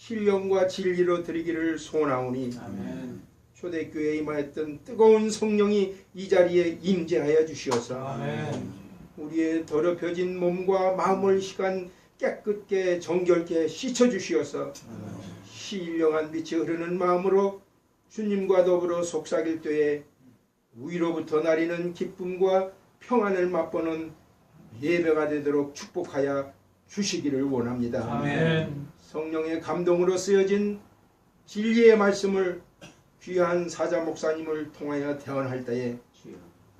신령과 진리로 드리기를 소원하오니 아멘. 초대교회에 임하였던 뜨거운 성령이 이 자리에 임재하여 주시어서 아멘. 우리의 더럽혀진 몸과 마음을 시간 깨끗게 정결케 씻어주시어서 신령한 빛이 흐르는 마음으로 주님과 더불어 속삭일 때에 위로부터 나리는 기쁨과 평안을 맛보는 예배가 되도록 축복하여 주시기를 원합니다. 아멘. 성령의 감동으로 쓰여진 진리의 말씀을 귀한 사자 목사님을 통하여 대언할 때에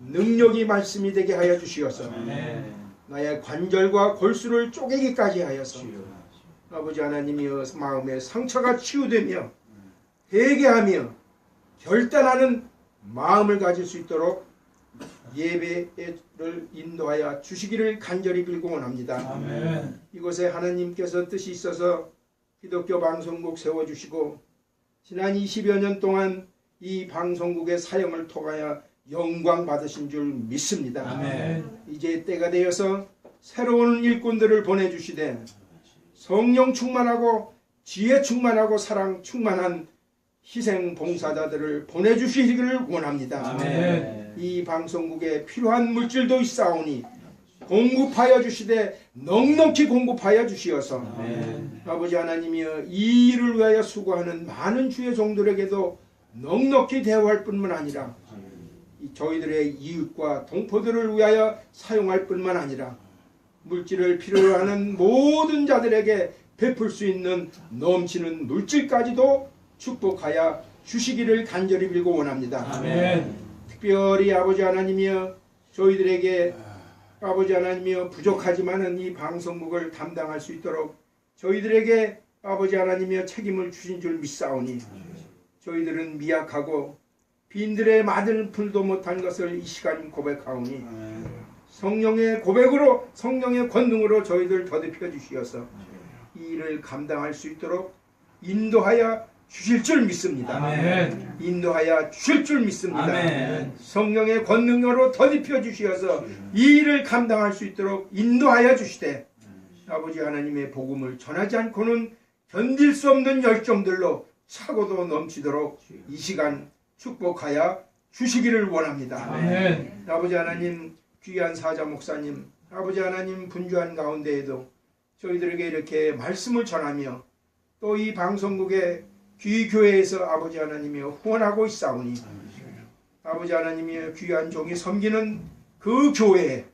능력이 말씀이 되게 하여 주시어서 아멘. 나의 관절과 골수를 쪼개기까지 하여서 아버지 하나님이여 마음의 상처가 치유되며 회개하며 결단하는 마음을 가질 수 있도록 예배를 인도하여 주시기를 간절히 빌고 원합니다. 아멘. 이곳에 하나님께서 뜻이 있어서 기독교 방송국 세워주시고 지난 20여 년 동안 이 방송국의 사역을 통하여 영광 받으신 줄 믿습니다. 아멘. 이제 때가 되어서 새로운 일꾼들을 보내주시되 성령 충만하고 지혜 충만하고 사랑 충만한 희생 봉사자들을 보내주시기를 원합니다. 아멘. 이 방송국에 필요한 물질도 있사오니 공급하여 주시되 넉넉히 공급하여 주시어서 아멘. 아버지 하나님이여 이 일을 위하여 수고하는 많은 주의 종들에게도 넉넉히 대우할 뿐만 아니라 저희들의 이웃과 동포들을 위하여 사용할 뿐만 아니라 물질을 필요로 하는 모든 자들에게 베풀 수 있는 넘치는 물질까지도 축복하여 주시기를 간절히 빌고 원합니다. 아멘. 특별히 아버지 하나님이여 저희들에게 아버지 하나님이여 부족하지만은 이 방송국을 담당할 수 있도록 저희들에게 아버지 하나님이여 책임을 주신 줄 믿사오니 저희들은 미약하고 빈들의 맞을 풀도 못한 것을 이 시간 고백하오니 성령의 고백으로 성령의 권능으로 저희들 더듬혀 주시어서 이 일을 감당할 수 있도록 인도하여 주실 줄 믿습니다. 아멘. 인도하여 주실 줄 믿습니다. 아멘. 성령의 권능으로 더듬혀 주시어서 이 일을 감당할 수 있도록 인도하여 주시되 아버지 하나님의 복음을 전하지 않고는 견딜 수 없는 열정들로 차고도 넘치도록 이 시간 축복하여 주시기를 원합니다. 아멘. 아버지 하나님 귀한 사자 목사님 아버지 하나님 분주한 가운데에도 저희들에게 이렇게 말씀을 전하며 또 이 방송국의 귀교회에서 아버지 하나님이여 후원하고 있사오니 아버지 하나님이여 귀한 종이 섬기는 그 교회에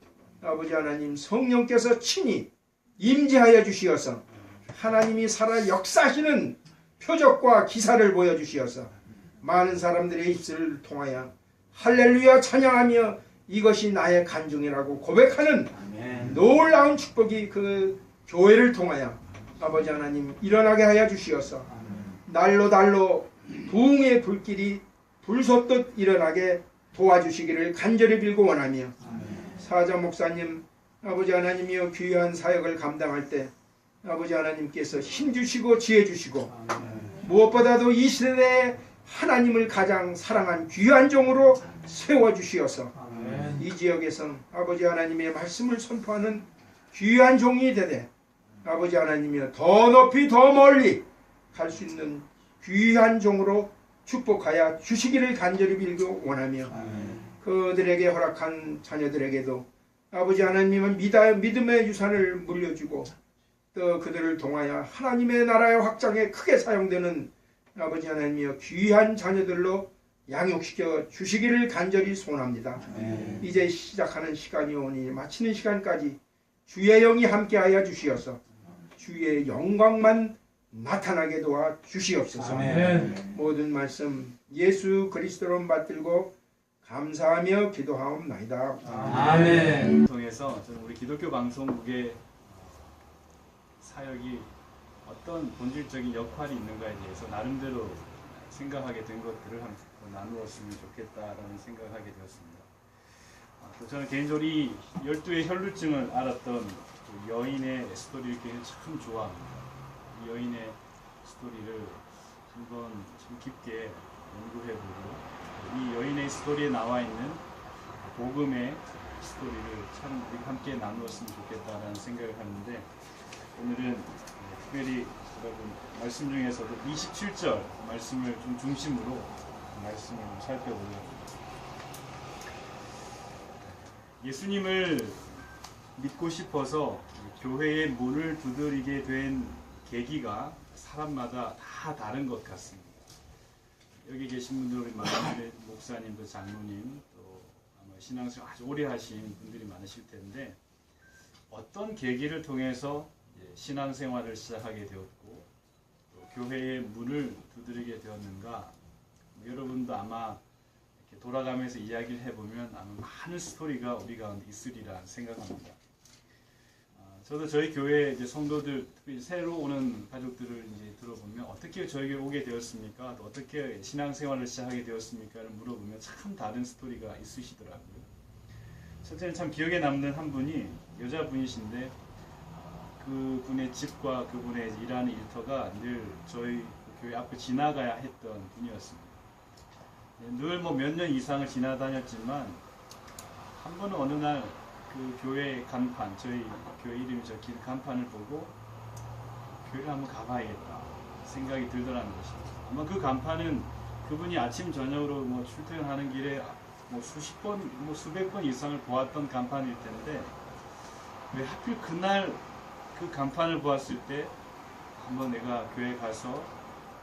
아버지 하나님 성령께서 친히 임재하여 주시어서 하나님이 살아 역사하시는 표적과 기사를 보여주시어서 많은 사람들의 입술을 통하여 할렐루야 찬양하며 이것이 나의 간증이라고 고백하는 놀라운 축복이 그 교회를 통하여 아버지 하나님 일어나게 하여 주시어서 날로 날로 부흥의 불길이 불솟듯 일어나게 도와주시기를 간절히 빌고 원하며 사자 목사님 아버지 하나님이여 귀한 사역을 감당할 때 아버지 하나님께서 힘주시고 지혜주시고 무엇보다도 이 시대에 하나님을 가장 사랑한 귀한 종으로 세워주시어서 이 지역에서 아버지 하나님의 말씀을 선포하는 귀한 종이 되되 아버지 하나님이여 더 높이 더 멀리 갈 수 있는 귀한 종으로 축복하여 주시기를 간절히 빌고 원하며 그들에게 허락한 자녀들에게도 아버지 하나님은 믿음의 유산을 물려주고 또 그들을 통하여 하나님의 나라의 확장에 크게 사용되는 아버지 하나님이여 귀한 자녀들로 양육시켜 주시기를 간절히 소원합니다. 이제 시작하는 시간이 오니 마치는 시간까지 주의 영이 함께하여 주시어서 주의 영광만 나타나게 도와 주시옵소서. 아멘. 모든 말씀 예수 그리스도로 받들고 감사하며 기도하옵나이다. 아멘. 통해서 저는 우리 기독교 방송국의 사역이 어떤 본질적인 역할이 있는가에 대해서 나름대로 생각하게 된 것들을 한번 나누었으면 좋겠다라는 생각을 하게 되었습니다. 또 저는 개인적으로 이 12의 혈루증을 알았던 그 여인의 스토리를 굉장히 참 좋아합니다. 이 여인의 스토리를 한번 참 깊게 연구해보고 이 여인의 스토리에 나와 있는 복음의 스토리를 참 우리 함께 나누었으면 좋겠다라는 생각을 하는데 오늘은 특별히 여러분 말씀 중에서도 27절 말씀을 좀 중심으로 말씀을 좀 살펴보려고 합니다. 예수님을 믿고 싶어서 교회의 문을 두드리게 된 계기가 사람마다 다 다른 것 같습니다. 여기 계신 분들, 우리 많은 목사님도 장로님, 또 아마 신앙생활 아주 오래 하신 분들이 많으실 텐데, 어떤 계기를 통해서 신앙생활을 시작하게 되었고, 또 교회의 문을 두드리게 되었는가, 여러분도 아마 이렇게 돌아가면서 이야기를 해보면 아마 많은 스토리가 우리 가운데 있으리라 생각합니다. 저도 저희 교회 이제 성도들, 특히 새로 오는 가족들을 이제 들어보면 어떻게 저희 교회 오게 되었습니까? 또 어떻게 신앙생활을 시작하게 되었습니까?를 물어보면 참 다른 스토리가 있으시더라고요. 첫째는 참 기억에 남는 한 분이 여자분이신데, 그 분의 집과 그분의 일하는 일터가 늘 저희 교회 앞을 지나가야 했던 분이었습니다. 늘 뭐 몇 년 이상을 지나다녔지만 한 번은 어느 날 그 교회 간판, 저희 교회 이름이 적힌 간판을 보고 교회를 한번 가봐야겠다 생각이 들더라는 것입니다. 아마 그 간판은 그분이 아침 저녁으로 뭐 출퇴근하는 길에 뭐 수십 번, 뭐 수백 번 이상을 보았던 간판일 텐데, 왜 하필 그날 그 간판을 보았을 때 한번 내가 교회 가서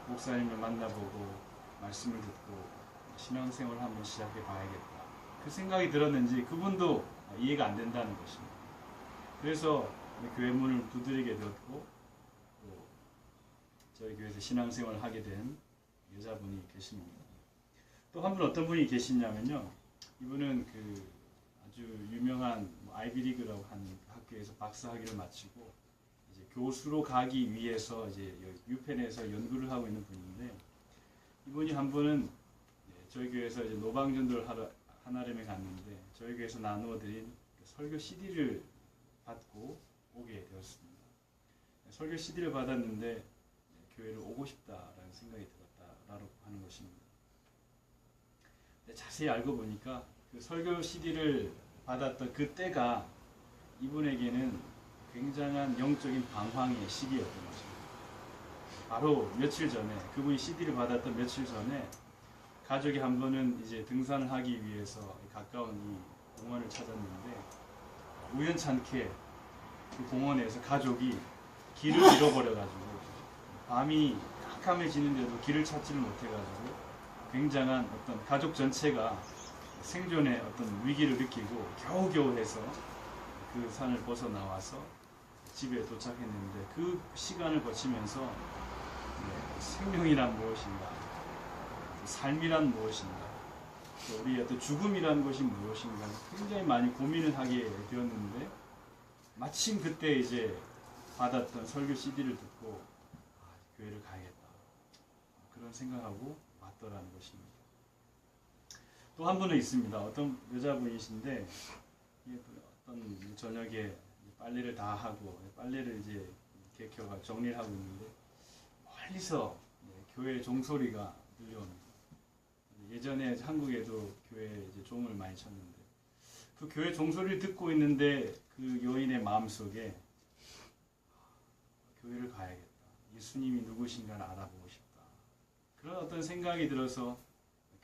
목사님을 만나보고 말씀을 듣고 신앙생활을 한번 시작해 봐야겠다, 그 생각이 들었는지 그분도 이해가 안 된다는 것입니다. 그래서 교회 문을 두드리게 되었고, 또 저희 교회에서 신앙생활을 하게 된 여자분이 계십니다. 또 한 분 어떤 분이 계시냐면요, 이분은 그 아주 유명한 아이비리그라고 하는 학교에서 박사학위를 마치고 이제 교수로 가기 위해서 이제 유펜에서 연구를 하고 있는 분인데, 이분이 한 분은 저희 교회에서 이제 노방전도를 하나름에 갔는데 저희 교회에서 나누어드린 설교 CD를 받고 오게 되었습니다. 설교 CD를 받았는데 교회를 오고 싶다라는 생각이 들었다라고 하는 것입니다. 자세히 알고 보니까 그 설교 CD를 받았던 그 때가 이분에게는 굉장한 영적인 방황의 시기였던 것입니다. 바로 며칠 전에, 그분이 CD를 받았던 며칠 전에 가족이 한 번은 이제 등산을 하기 위해서 가까운 이 공원을 찾았는데, 우연찮게 그 공원에서 가족이 길을 잃어버려가지고 밤이 깜깜해지는데도 길을 찾지를 못해가지고 굉장한 어떤 가족 전체가 생존의 어떤 위기를 느끼고 겨우겨우 해서 그 산을 벗어나와서 집에 도착했는데, 그 시간을 거치면서 생명이란 무엇인가, 삶이란 무엇인가, 또 우리의 어떤 죽음이란 것이 무엇인가 굉장히 많이 고민을 하게 되었는데, 마침 그때 이제 받았던 설교 CD를 듣고 교회를 가야겠다 그런 생각하고 왔더라는 것입니다. 또 한 분은 있습니다. 어떤 여자분이신데, 어떤 저녁에 빨래를 다 하고 빨래를 이제 개켜가 정리를 하고 있는데 멀리서 교회 종소리가 들려옵니다. 예전에 한국에도 교회 이제 종을 많이 쳤는데, 그 교회 종소리를 듣고 있는데 그 여인의 마음속에 교회를 가야겠다, 예수님이 누구신가를 알아보고 싶다, 그런 어떤 생각이 들어서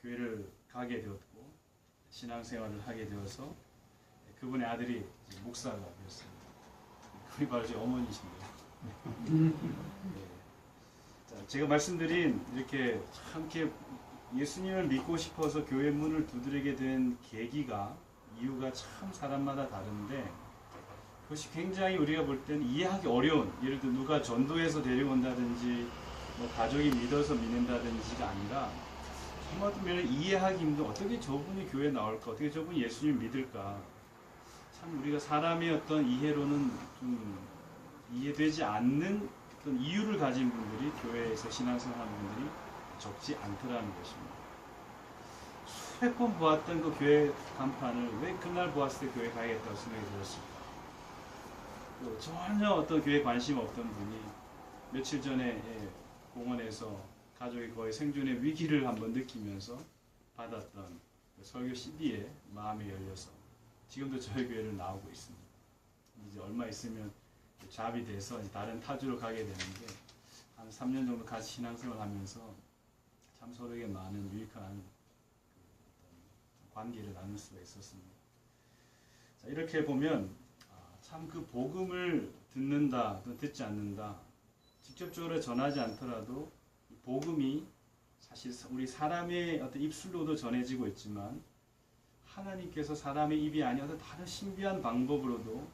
교회를 가게 되었고 신앙생활을 하게 되어서 그분의 아들이 이제 목사가 되었습니다. 그분이 바로 제 어머니십니다. 자, 제가 말씀드린 이렇게 참 이렇게 예수님을 믿고 싶어서 교회 문을 두드리게 된 계기가, 이유가 참 사람마다 다른데, 그것이 굉장히 우리가 볼 때는 이해하기 어려운, 예를 들어 누가 전도해서 데려온다든지 뭐 가족이 믿어서 믿는다든지가 아니라, 한마디로 이해하기 힘든, 어떻게 저분이 교회에 나올까, 어떻게 저분이 예수님을 믿을까, 참 우리가 사람의 어떤 이해로는 좀 이해되지 않는 어떤 이유를 가진 분들이 교회에서 신앙생활하는 분들이 적지 않더라는 것입니다. 수백 번 보았던 그 교회 간판을 왜 그날 보았을 때 교회 가야겠다고 생각이 들었을까? 또 전혀 어떤 교회에 관심 없던 분이 며칠 전에 공원에서 가족이 거의 생존의 위기를 한번 느끼면서 받았던 그 설교 CD에 마음이 열려서 지금도 저희 교회를 나오고 있습니다. 이제 얼마 있으면 잡이 돼서 다른 타주로 가게 되는데, 한 3년 정도 같이 신앙생활을 하면서 참 서로에게 많은 유익한 관계를 나눌 수가 있었습니다. 자, 이렇게 보면 참 그 복음을 듣는다 또는 듣지 않는다, 직접적으로 전하지 않더라도 복음이 사실 우리 사람의 어떤 입술로도 전해지고 있지만 하나님께서 사람의 입이 아닌 어떤 다른 신비한 방법으로도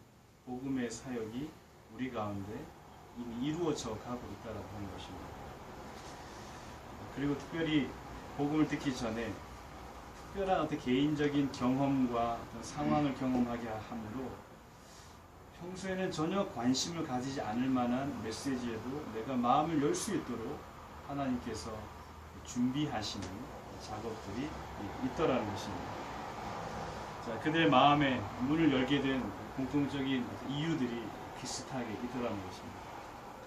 복음의 사역이 우리 가운데 이미 이루어져 가고 있다고 하는 것입니다. 그리고 특별히 복음을 듣기 전에 특별한 어떤 개인적인 경험과 어떤 상황을 경험하게 함으로 평소에는 전혀 관심을 가지지 않을 만한 메시지에도 내가 마음을 열 수 있도록 하나님께서 준비하시는 작업들이 있더라는 것입니다. 자, 그들의 마음에 문을 열게 된 공통적인 이유들이 비슷하게 있더라는 것입니다.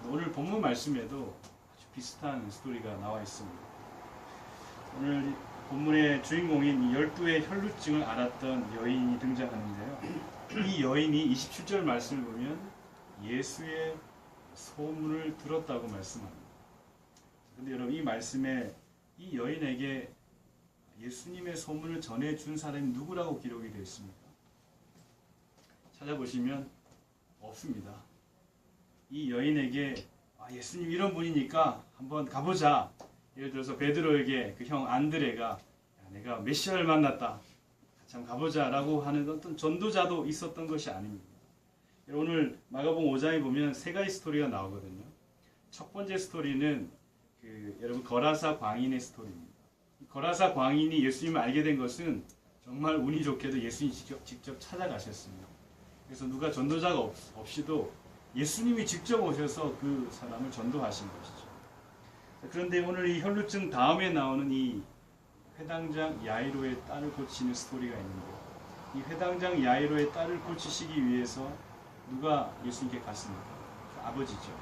오늘 본문 말씀에도 아주 비슷한 스토리가 나와 있습니다. 오늘 본문의 주인공인 이 12의 혈루증을 앓았던 여인이 등장하는데요. 이 여인이 27절 말씀을 보면 예수의 소문을 들었다고 말씀합니다. 근데 여러분, 이 말씀에 이 여인에게 예수님의 소문을 전해준 사람이 누구라고 기록이 되어 있습니까? 찾아보시면 없습니다. 이 여인에게 예수님 이런 분이니까 한번 가보자. 예를 들어서 베드로에게 그 형 안드레가 내가 메시아를 만났다, 같이 한번 가보자 라고 하는 어떤 전도자도 있었던 것이 아닙니다. 오늘 마가복음 5장에 보면 세 가지 스토리가 나오거든요. 첫 번째 스토리는 여러분 거라사 광인의 스토리입니다. 거라사 광인이 예수님을 알게 된 것은 정말 운이 좋게도 예수님이 직접 찾아가셨습니다. 그래서 누가 전도자가 없이도 예수님이 직접 오셔서 그 사람을 전도하신 것이죠. 그런데 오늘 이 혈루증 다음에 나오는 이 회당장 야이로의 딸을 고치는 스토리가 있는데, 이 회당장 야이로의 딸을 고치시기 위해서 누가 예수님께 갔습니까? 그 아버지죠.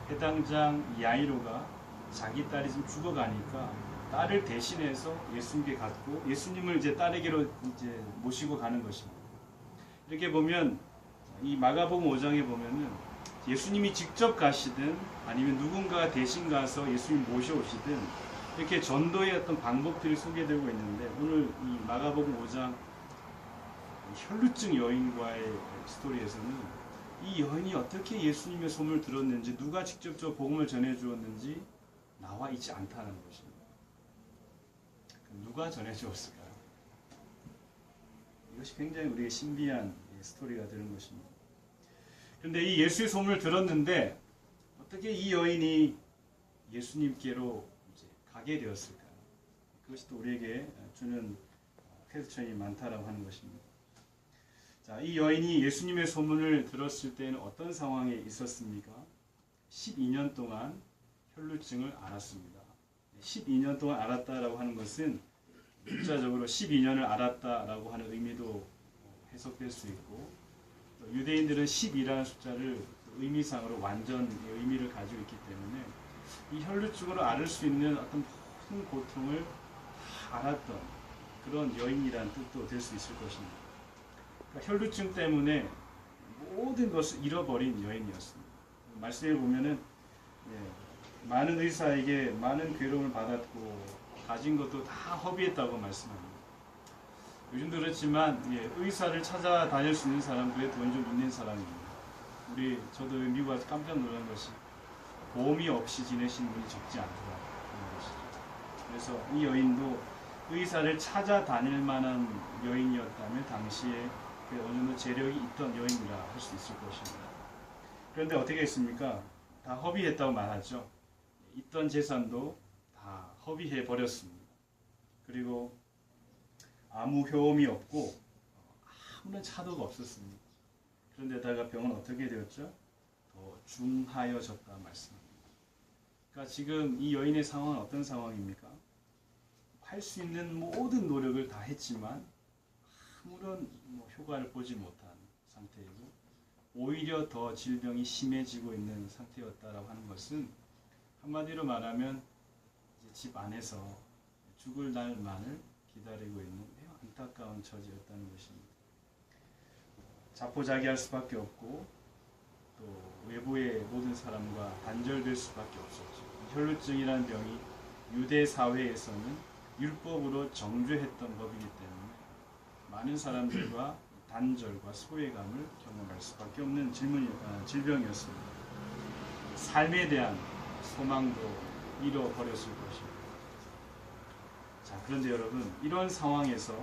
회당장 야이로가 자기 딸이 지금 죽어가니까 딸을 대신해서 예수님께 갔고 예수님을 이제 딸에게로 이제 모시고 가는 것입니다. 이렇게 보면 이 마가복음 5장에 보면은 예수님이 직접 가시든 아니면 누군가가 대신 가서 예수님 모셔오시든 이렇게 전도의 어떤 방법들이 소개되고 있는데, 오늘 이 마가복음 5장 혈루증 여인과의 스토리에서는 이 여인이 어떻게 예수님의 소문을 들었는지, 누가 직접적으로 복음을 전해주었는지 나와 있지 않다는 것입니다. 누가 전해주었을까요? 이것이 굉장히 우리의 신비한 스토리가 되는 것입니다. 그런데 이 예수의 소문을 들었는데 어떻게 이 여인이 예수님께로 이제 가게 되었을까요? 그것이 또 우리에게 주는 퀘스천이 많다라고 하는 것입니다. 자, 이 여인이 예수님의 소문을 들었을 때는 어떤 상황에 있었습니까? 12년 동안 혈루증을 앓았습니다. 12년 동안 앓았다라고 하는 것은 문자적으로 12년을 앓았다라고 하는 의미도 해석될 수 있고, 유대인들은 10이라는 숫자를 의미상으로 완전의 의미를 가지고 있기 때문에 이 혈루증으로 앓을 수 있는 어떤 모든 고통을 다 앓았던 그런 여인이라는 뜻도 될 수 있을 것입니다. 그러니까 혈루증 때문에 모든 것을 잃어버린 여인이었습니다. 말씀에 보면은 많은 의사에게 많은 괴로움을 받았고 가진 것도 다 허비했다고 말씀합니다. 요즘도 그렇지만 의사를 찾아다닐 수 있는 사람들의 돈이 좀 있는 사람입니다. 저도 미국 와서 깜짝 놀란 것이 보험이 없이 지내시는 분이 적지 않더라는 것이죠. 그래서 이 여인도 의사를 찾아다닐 만한 여인이었다면 당시에 어느 정도 재력이 있던 여인이라 할 수 있을 것입니다. 그런데 어떻게 했습니까? 다 허비했다고 말하죠. 있던 재산도 다 허비해 버렸습니다. 그리고 아무 효험이 없고 아무런 차도가 없었습니다. 그런데다가 병은 어떻게 되었죠? 더 중하여졌다 말씀합니다. 그러니까 지금 이 여인의 상황은 어떤 상황입니까? 할 수 있는 모든 노력을 다 했지만 아무런 효과를 보지 못한 상태이고, 오히려 더 질병이 심해지고 있는 상태였다라고 하는 것은 한마디로 말하면 이제 집 안에서 죽을 날만을 기다리고 있는 매우 안타까운 처지였다는 것입니다. 자포자기할 수밖에 없고 또 외부의 모든 사람과 단절될 수밖에 없었죠. 혈루증이라는 병이 유대 사회에서는 율법으로 정죄했던 법이기 때문에 많은 사람들과 단절과 소외감을 경험할 수밖에 없는 질병이었습니다. 삶에 대한 소망도 잃어버렸을 것입니다. 자, 그런데 여러분, 이런 상황에서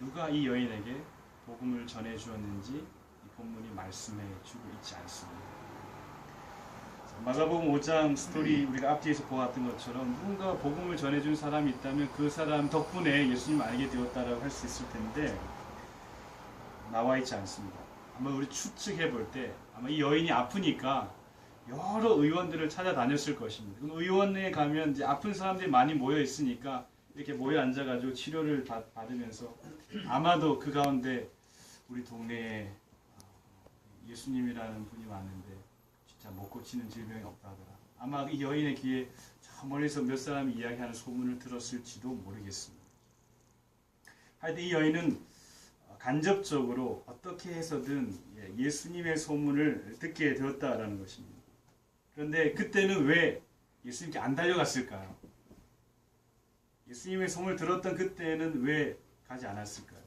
누가 이 여인에게 복음을 전해 주었는지 이 본문이 말씀해 주고 있지 않습니다. 마가복음 5장 스토리 우리가 앞뒤에서 보았던 것처럼 누군가 복음을 전해준 사람이 있다면 그 사람 덕분에 예수님을 알게 되었다라고 할 수 있을 텐데 나와 있지 않습니다. 아마 우리 추측해 볼 때 아마 이 여인이 아프니까 여러 의원들을 찾아다녔을 것입니다. 그럼 의원에 가면 이제 아픈 사람들이 많이 모여 있으니까 이렇게 모여 앉아가지고 치료를 받으면서 아마도 그 가운데 우리 동네에 예수님이라는 분이 왔는데 진짜 못 고치는 질병이 없다더라. 아마 이 여인의 귀에 저 멀리서 몇 사람이 이야기하는 소문을 들었을지도 모르겠습니다. 하여튼 이 여인은 간접적으로 어떻게 해서든 예수님의 소문을 듣게 되었다라는 것입니다. 그런데 그때는 왜 예수님께 안 달려갔을까요? 예수님의 소문을 들었던 그때는 왜 가지 않았을까요?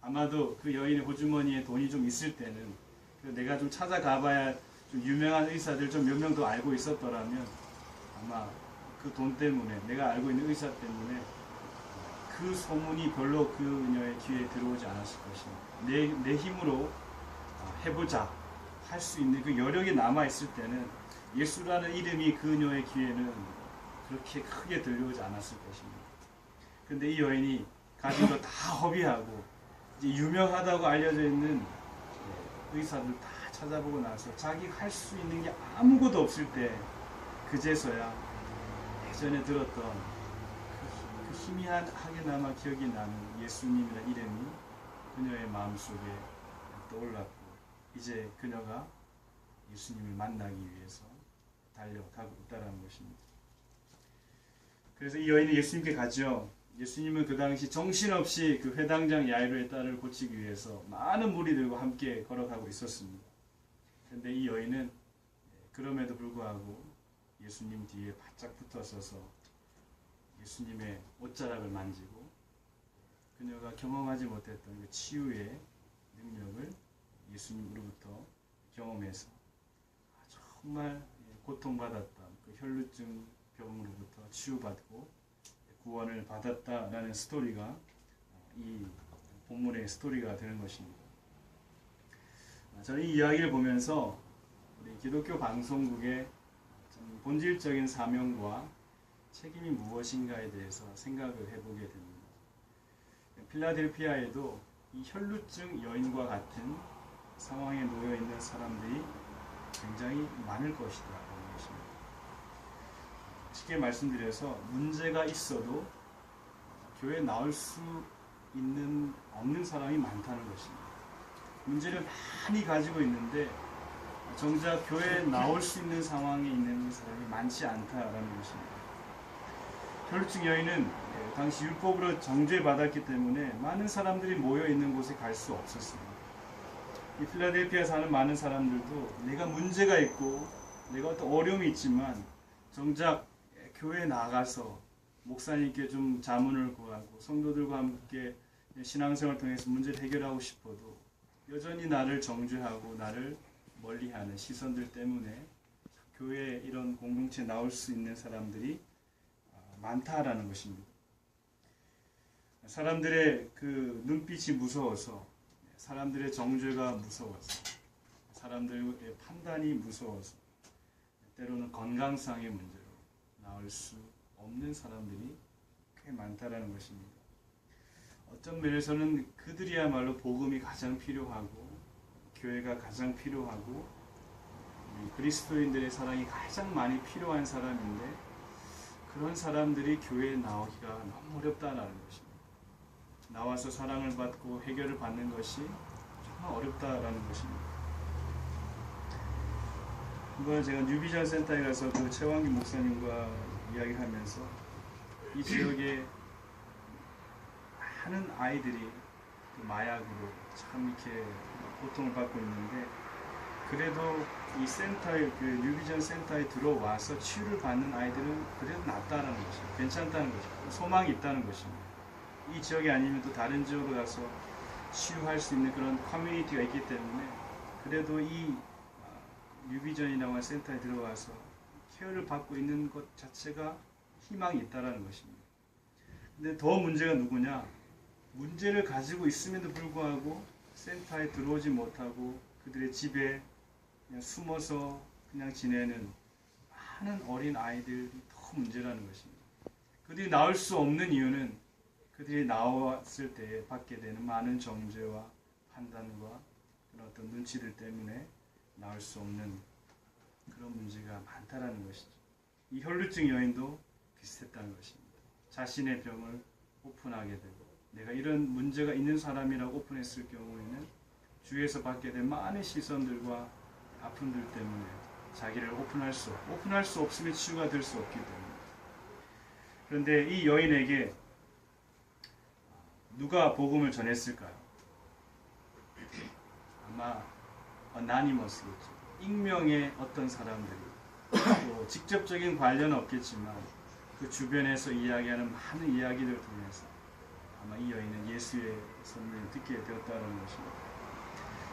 아마도 그 여인의 호주머니에 돈이 좀 있을 때는 내가 좀 찾아가봐야 좀 유명한 의사들 좀 몇 명 더 알고 있었더라면 아마 그 돈 때문에 내가 알고 있는 의사 때문에 그 소문이 별로 그녀의 귀에 들어오지 않았을 것입니다. 내 힘으로 해보자 할 수 있는 그 여력이 남아있을 때는 예수라는 이름이 그녀의 귀에는 그렇게 크게 들려오지 않았을 것입니다. 그런데 이 여인이 가진 거 다 허비하고 이제 유명하다고 알려져 있는 의사들 다 찾아보고 나서 자기가 할 수 있는 게 아무것도 없을 때 그제서야 예전에 들었던 그 희미하게나마 기억이 나는 예수님이라는 이름이 그녀의 마음속에 떠올랐고 이제 그녀가 예수님을 만나기 위해서 달려가고 있다는 것입니다. 그래서 이 여인이 예수님께 가죠. 예수님은 그 당시 정신없이 그 회당장 야이로의 딸을 고치기 위해서 많은 무리들과 함께 걸어가고 있었습니다. 그런데 이 여인은 그럼에도 불구하고 예수님 뒤에 바짝 붙어서서 예수님의 옷자락을 만지고 그녀가 경험하지 못했던 그 치유의 능력을 예수님으로부터 경험해서 정말 고통받았던 그 혈루증 병으로부터 치유받고 구원을 받았다라는 스토리가 이 본문의 스토리가 되는 것입니다. 저는 이 이야기를 보면서 우리 기독교 방송국의 본질적인 사명과 책임이 무엇인가에 대해서 생각을 해보게 됩니다. 필라델피아에도 이 혈루증 여인과 같은 상황에 놓여 있는 사람들이 굉장히 많을 것이다라는 것입니다. 쉽게 말씀드려서 문제가 있어도 교회에 나올 수 없는 사람이 많다는 것입니다. 문제를 많이 가지고 있는데 정작 교회에 나올 수 있는 상황에 있는 사람이 많지 않다라는 것입니다. 혈루증 여인은 당시 율법으로 정죄받았기 때문에 많은 사람들이 모여 있는 곳에 갈 수 없었습니다. 이 필라델피아에 사는 많은 사람들도 내가 문제가 있고 내가 어떤 어려움이 있지만 정작 교회에 나가서 목사님께 좀 자문을 구하고 성도들과 함께 신앙생활을 통해서 문제를 해결하고 싶어도 여전히 나를 정죄하고 나를 멀리하는 시선들 때문에 교회에 이런 공동체에 나올 수 있는 사람들이 많다라는 것입니다. 사람들의 그 눈빛이 무서워서, 사람들의 정죄가 무서워서, 사람들의 판단이 무서워서, 때로는 건강상의 문제로 나올 수 없는 사람들이 꽤 많다라는 것입니다. 어떤 면에서는 그들이야말로 복음이 가장 필요하고 교회가 가장 필요하고 그리스도인들의 사랑이 가장 많이 필요한 사람인데 그런 사람들이 교회에 나오기가 너무 어렵다는 것입니다. 나와서 사랑을 받고 해결을 받는 것이 정말 어렵다라는 것입니다. 이번 제가 뉴비전 센터에 가서 그 최왕기 목사님과 이야기하면서 이 지역에 많은 아이들이 그 마약으로 참 이렇게 고통을 받고 있는데 그래도 이 센터에 그 뉴비전 센터에 들어와서 치유를 받는 아이들은 그래도 낫다는 것입니다. 괜찮다는 것입니다. 소망이 있다는 것입니다. 이 지역이 아니면 또 다른 지역으로 가서 치유할 수 있는 그런 커뮤니티가 있기 때문에 그래도 이 뉴비전이라고 하는 센터에 들어와서 케어를 받고 있는 것 자체가 희망이 있다는 것입니다. 근데 더 문제가 누구냐? 문제를 가지고 있음에도 불구하고 센터에 들어오지 못하고 그들의 집에 그냥 숨어서 그냥 지내는 많은 어린 아이들이 더 문제라는 것입니다. 그들이 나올 수 없는 이유는 그들이 나왔을 때 받게 되는 많은 정죄와 판단과 그런 어떤 눈치들 때문에 나올 수 없는 그런 문제가 많다라는 것이죠. 이 혈루증 여인도 비슷했다는 것입니다. 자신의 병을 오픈하게 되고 내가 이런 문제가 있는 사람이라고 오픈했을 경우에는 주위에서 받게 된 많은 시선들과 아픔들 때문에 자기를 오픈할 수 없으면 치유가 될 수 없기 때문에. 그런데 이 여인에게 누가 복음을 전했을까요? 아마 어나니머스겠죠. 익명의 어떤 사람들이 또 직접적인 관련은 없겠지만 그 주변에서 이야기하는 많은 이야기들을 통해서 아마 이 여인은 예수의 선물을 듣게 되었다는 것입니다.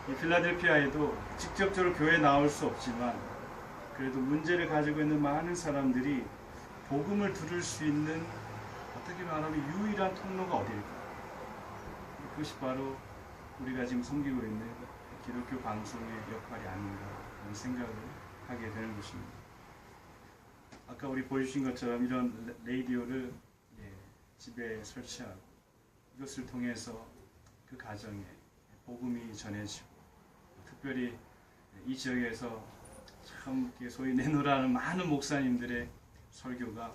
이 필라델피아에도 직접적으로 교회에 나올 수 없지만 그래도 문제를 가지고 있는 많은 사람들이 복음을 들을 수 있는 어떻게 말하면 유일한 통로가 어디일까? 그것이 바로 우리가 지금 섬기고 있는 기독교 방송의 역할이 아닌가 하는 생각을 하게 되는 것입니다. 아까 우리 보여주신 것처럼 이런 레이디오를 집에 설치하고 이것을 통해서 그 가정에 복음이 전해지고 특별히 이 지역에서 참 소위 내노라는 많은 목사님들의 설교가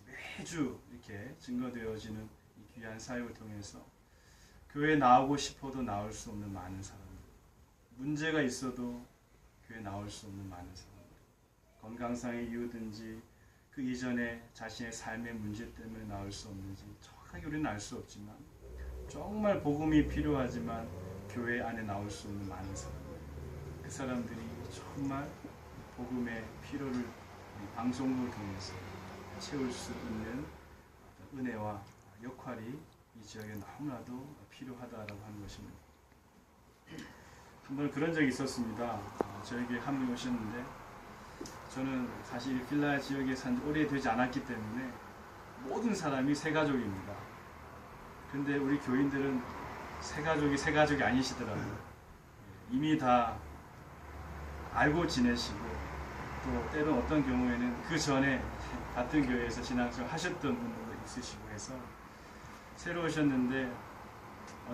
매주 이렇게 증거되어지는 이 귀한 사역을 통해서 교회에 나오고 싶어도 나올 수 없는 많은 사람들, 문제가 있어도 교회에 나올 수 없는 많은 사람들, 건강상의 이유든지 그 이전에 자신의 삶의 문제 때문에 나올 수 없는지 정확하게 우리는 알 수 없지만 정말 복음이 필요하지만 교회 안에 나올 수 없는 많은 사람들, 그 사람들이 정말 복음의 필요를 방송국을 통해서 채울 수 있는 은혜와 역할이 이 지역에 너무나도 필요하다라고 하는 것입니다. 한번 그런 적이 있었습니다. 저에게 한 분이 오셨는데 저는 사실 빌라 지역에 산 지 오래되지 않았기 때문에 모든 사람이 새가족입니다. 근데 우리 교인들은 새가족이 아니시더라고요. 이미 다 알고 지내시고 또 때로 어떤 경우에는 그 전에 같은 교회에서 신앙생활 하셨던 분들도 있으시고 해서 새로 오셨는데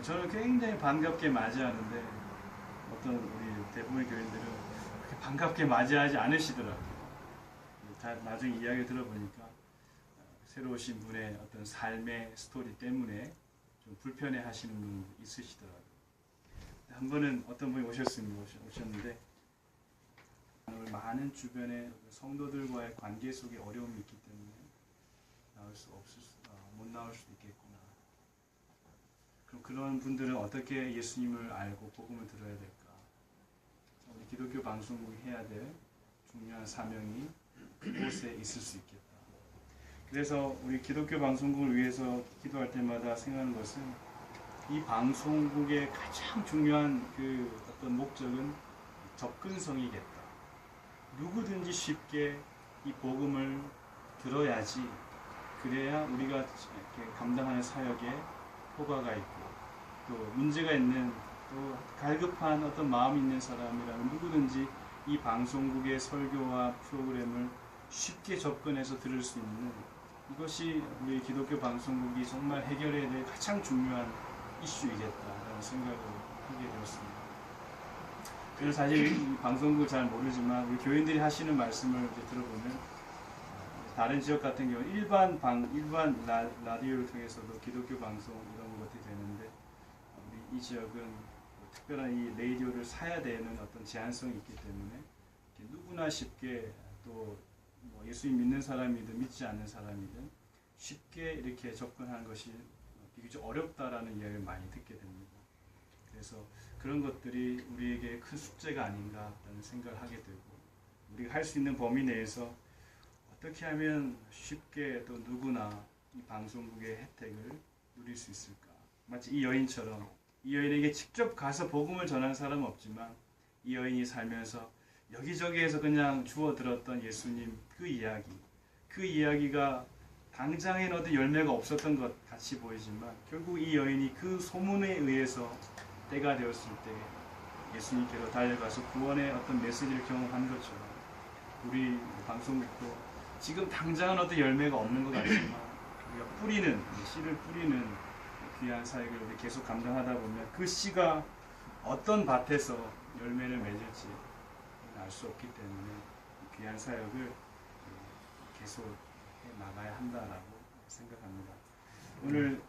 저는 굉장히 반갑게 맞이하는데 어떤 우리 대부분의 교인들은 그렇게 반갑게 맞이하지 않으시더라고요. 나중에 이야기 들어보니까 새로 오신 분의 어떤 삶의 스토리 때문에 좀 불편해 하시는 분도 있으시더라고요. 한 번은 어떤 분이 오셨는데 많은 주변의 성도들과의 관계 속에 어려움이 있기 때문에 못 나올 수도 있겠구나. 그럼 그런 분들은 어떻게 예수님을 알고 복음을 들어야 될까? 우리 기독교 방송국이 해야 될 중요한 사명이 그곳에 있을 수 있겠다. 그래서 우리 기독교 방송국을 위해서 기도할 때마다 생각하는 것은 이 방송국의 가장 중요한 그 어떤 목적은 접근성이겠다. 누구든지 쉽게 이 복음을 들어야지 그래야 우리가 이렇게 감당하는 사역에 효과가 있고 또 문제가 있는 또 갈급한 어떤 마음이 있는 사람이라면 누구든지 이 방송국의 설교와 프로그램을 쉽게 접근해서 들을 수 있는 이것이 우리 기독교 방송국이 정말 해결해야 될 가장 중요한 이슈이겠다라는 생각을 하게 되었습니다. 저는 사실 이 방송국을 잘 모르지만 우리 교인들이 하시는 말씀을 이제 들어보면 다른 지역 같은 경우 일반 라디오를 통해서도 기독교 방송 이런 것들이 되는데 우리 이 지역은 특별한 이 라디오를 사야 되는 어떤 제한성이 있기 때문에 누구나 쉽게 또 예수님 믿는 사람이든 믿지 않는 사람이든 쉽게 이렇게 접근하는 것이 비교적 어렵다라는 이야기를 많이 듣게 됩니다. 그래서 그런 것들이 우리에게 큰 숙제가 아닌가라는 생각을 하게 되고, 우리가 할 수 있는 범위 내에서 어떻게 하면 쉽게 또 누구나 이 방송국의 혜택을 누릴 수 있을까. 마치 이 여인처럼, 이 여인에게 직접 가서 복음을 전한 사람은 없지만 이 여인이 살면서 여기저기에서 그냥 주워 들었던 예수님 그 이야기가 당장에 얻은 열매가 없었던 것 같이 보이지만, 결국 이 여인이 그 소문에 의해서 때가 되었을 때 예수님께로 달려가서 구원의 어떤 메시지를 경험한 것처럼, 우리 방송국도 지금 당장은 어떤 열매가 없는 것 같지만 우리가 씨를 뿌리는 귀한 사역을 우리 계속 감당하다 보면 그 씨가 어떤 밭에서 열매를 맺을지 알 수 없기 때문에 귀한 사역을 계속 해 나가야 한다라고 생각합니다. 오늘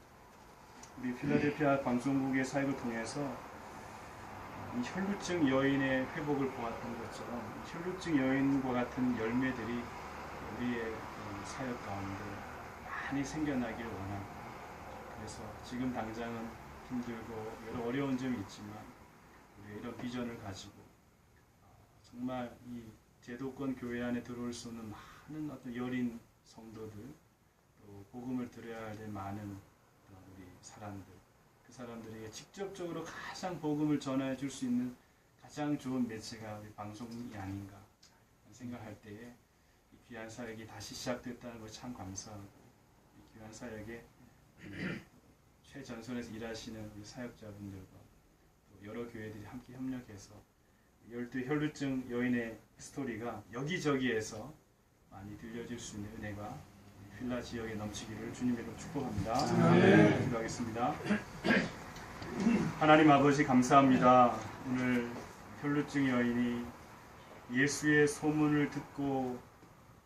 우리 필라델피아 방송국의 사역을 통해서 이 혈루증 여인의 회복을 보았던 것처럼 혈루증 여인과 같은 열매들이 우리의 사역 가운데 많이 생겨나길 원하고, 그래서 지금 당장은 힘들고 여러 어려운 점이 있지만 우리 이런 비전을 가지고 정말 이 제도권 교회 안에 들어올 수 있는 많은 어떤 여린 성도들, 또 복음을 들어야 할 많은 우리 사람들, 그 사람들에게 직접적으로 가장 복음을 전해 줄 수 있는 가장 좋은 매체가 우리 방송이 아닌가 생각할 때에 이 귀한 사역이 다시 시작됐다는 것 참 감사하고, 이 귀한 사역에 최전선에서 일하시는 우리 사역자분들과 또 여러 교회들이 함께 협력해서 12 혈루증 여인의 스토리가 여기저기에서 많이 들려질 수 있는 은혜가 필라 지역에 넘치기를 주님으로 축복합니다. 네. 기도하겠습니다. 하나님 아버지 감사합니다. 오늘 혈루증 여인이 예수의 소문을 듣고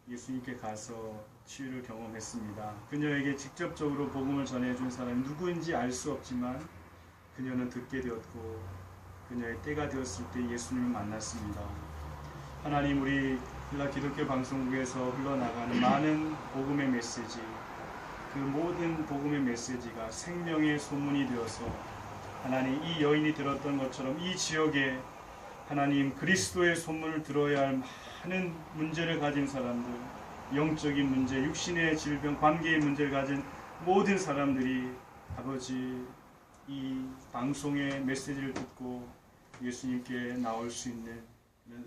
예수님께 가서 치유를 경험했습니다. 그녀에게 직접적으로 복음을 전해준 사람이 누구인지 알 수 없지만 그녀는 듣게 되었고, 그녀의 때가 되었을 때 예수님을 만났습니다. 하나님, 우리 필라 기독교 방송국에서 흘러나가는 많은 복음의 메시지, 그 모든 복음의 메시지가 생명의 소문이 되어서 하나님, 이 여인이 들었던 것처럼 이 지역에 하나님 그리스도의 소문을 들어야 할 많은 문제를 가진 사람들, 영적인 문제, 육신의 질병, 관계의 문제를 가진 모든 사람들이 아버지 이 방송의 메시지를 듣고 예수님께 나올 수 있는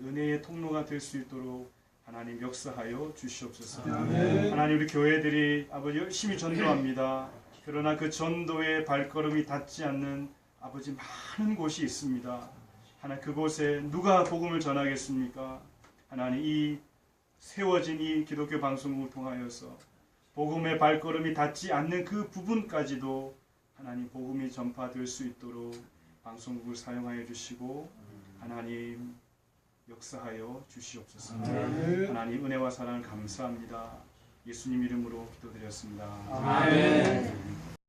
은혜의 통로가 될 수 있도록 하나님 역사하여 주시옵소서. 아멘. 하나님, 우리 교회들이 아버지 열심히 전도합니다. 그러나 그 전도의 발걸음이 닿지 않는 아버지 많은 곳이 있습니다. 하나님, 그곳에 누가 복음을 전하겠습니까? 하나님, 이 세워진 이 기독교 방송국을 통하여서 복음의 발걸음이 닿지 않는 그 부분까지도 하나님 복음이 전파될 수 있도록 방송국을 사용하여 주시고 하나님 역사하여 주시옵소서. 하나님, 은혜와 사랑을 감사합니다. 예수님 이름으로 기도드렸습니다. 아멘.